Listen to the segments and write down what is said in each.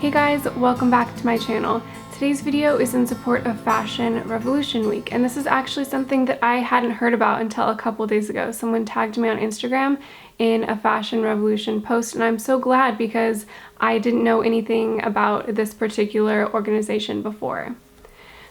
Hey guys, welcome back to my channel. Today's video is in support of Fashion Revolution Week, and this is actually something that I hadn't heard about until a couple days ago. Someone tagged me on Instagram in a Fashion Revolution post, and I'm so glad because I didn't know anything about this particular organization before.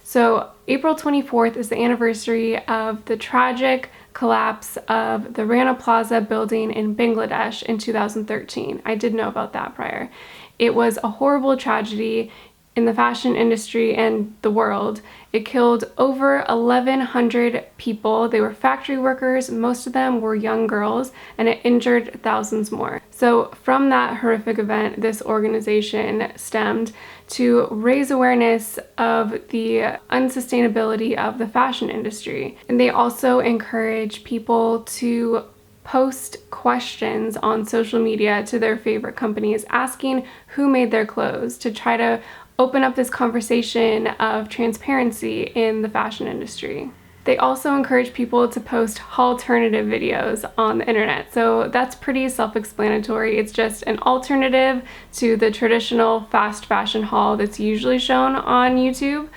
So April 24th is the anniversary of the tragic collapse of the Rana Plaza building in Bangladesh in 2013. I did know about that prior. It was a horrible tragedy in the fashion industry and the world. It killed over 1,100 people. They were factory workers, most of them were young girls, and it injured thousands more. So from that horrific event, this organization stemmed to raise awareness of the unsustainability of the fashion industry. And they also encourage people to post questions on social media to their favorite companies, asking who made their clothes, to try to open up this conversation of transparency in the fashion industry. They also encourage people to post Haulternative videos on the internet. So that's pretty self-explanatory. It's just an alternative to the traditional fast fashion haul that's usually shown on YouTube.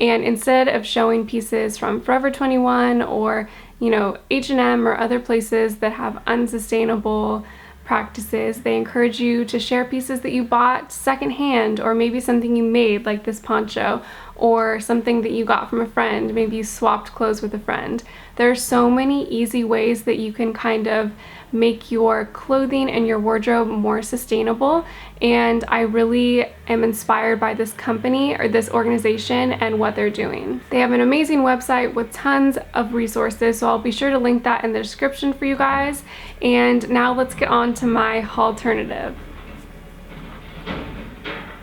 And instead of showing pieces from Forever 21 or H&M or other places that have unsustainable practices, they encourage you to share pieces that you bought secondhand, or maybe something you made like this poncho, or something that you got from a friend. Maybe you swapped clothes with a friend. There are so many easy ways that you can kind of make your clothing and your wardrobe more sustainable, and I really am inspired by this company or this organization and what they're doing. They have an amazing website with tons of resources, so I'll be sure to link that in the description for you guys. And now let's get on to my Haulternative.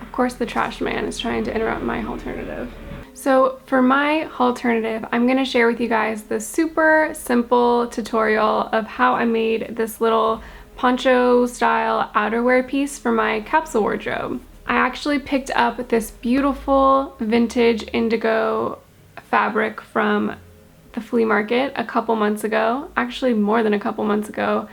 Of course, the trash man is trying to interrupt my Haulternative. So for my Haulternative, I'm going to share with you guys the super simple tutorial of how I made this little poncho style outerwear piece for my capsule wardrobe. I actually picked up this beautiful vintage indigo fabric from the flea market a couple months ago, actually more than a couple months ago.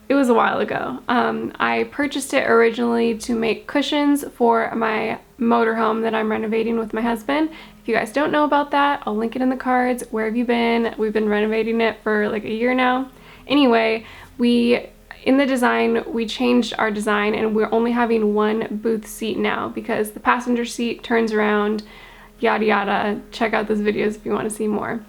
It was a while ago. I purchased it originally to make cushions for my motorhome that I'm renovating with my husband. If you guys don't know about that, I'll link it in the cards. Where have you been? We've been renovating it for like a year now. Anyway, in the design, we changed our design and we're only having one booth seat now because the passenger seat turns around, yada yada. Check out those videos if you want to see more.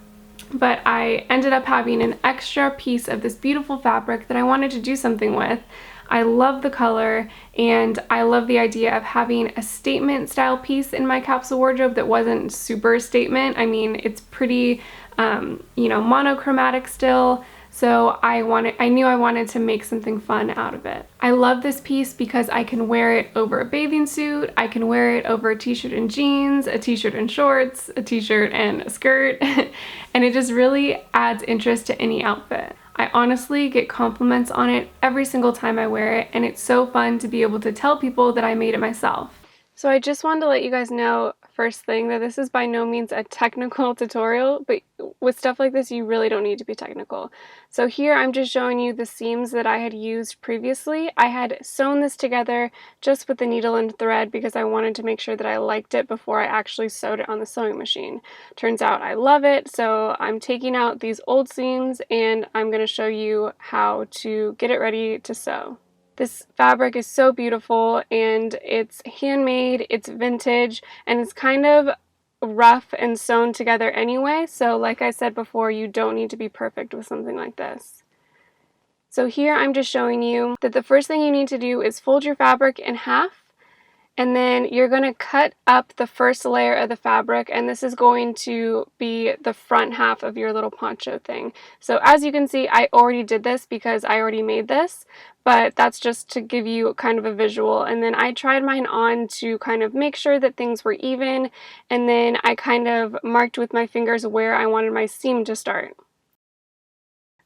But I ended up having an extra piece of this beautiful fabric that I wanted to do something with. I love the color, and I love the idea of having a statement style piece in my capsule wardrobe that wasn't super statement. I mean, it's pretty, monochromatic still. So I knew I wanted to make something fun out of it. I love this piece because I can wear it over a bathing suit, I can wear it over a t-shirt and jeans, a t-shirt and shorts, a t-shirt and a skirt, and it just really adds interest to any outfit. I honestly get compliments on it every single time I wear it, and it's so fun to be able to tell people that I made it myself. So I just wanted to let you guys know first thing that this is by no means a technical tutorial, but with stuff like this you really don't need to be technical. So here I'm just showing you the seams that I had used previously. I had sewn this together just with the needle and thread because I wanted to make sure that I liked it before I actually sewed it on the sewing machine. Turns out I love it, so I'm taking out these old seams and I'm going to show you how to get it ready to sew. This fabric is so beautiful, and it's handmade, it's vintage, and it's kind of rough and sewn together anyway, so like I said before, you don't need to be perfect with something like this. So here I'm just showing you that the first thing you need to do is fold your fabric in half, and then you're going to cut up the first layer of the fabric, and this is going to be the front half of your little poncho thing. So as you can see, I already did this because I already made this, but that's just to give you kind of a visual. And then I tried mine on to kind of make sure that things were even, and then I kind of marked with my fingers where I wanted my seam to start.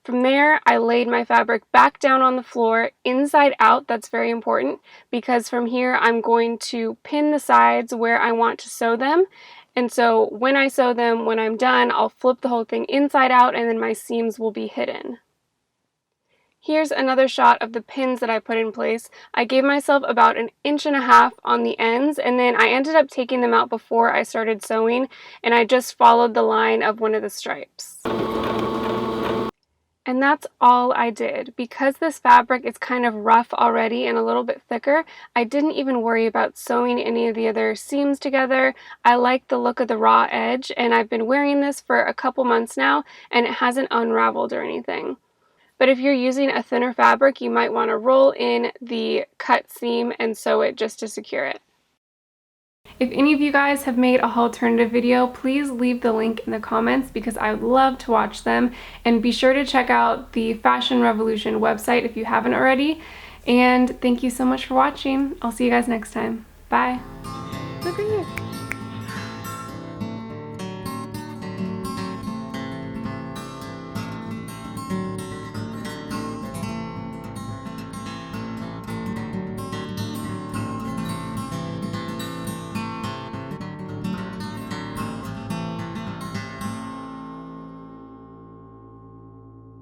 From there, I laid my fabric back down on the floor, inside out. That's very important because from here I'm going to pin the sides where I want to sew them. And so when I sew them, when I'm done, I'll flip the whole thing inside out and then my seams will be hidden. Here's another shot of the pins that I put in place. I gave myself about 1.5 inches on the ends, and then I ended up taking them out before I started sewing, and I just followed the line of one of the stripes. And that's all I did. Because this fabric is kind of rough already and a little bit thicker, I didn't even worry about sewing any of the other seams together. I like the look of the raw edge, and I've been wearing this for a couple months now, and it hasn't unraveled or anything. But if you're using a thinner fabric, you might want to roll in the cut seam and sew it just to secure it. If any of you guys have made a Haulternative video, please leave the link in the comments because I would love to watch them. And be sure to check out the Fashion Revolution website if you haven't already. And thank you so much for watching. I'll see you guys next time. Bye.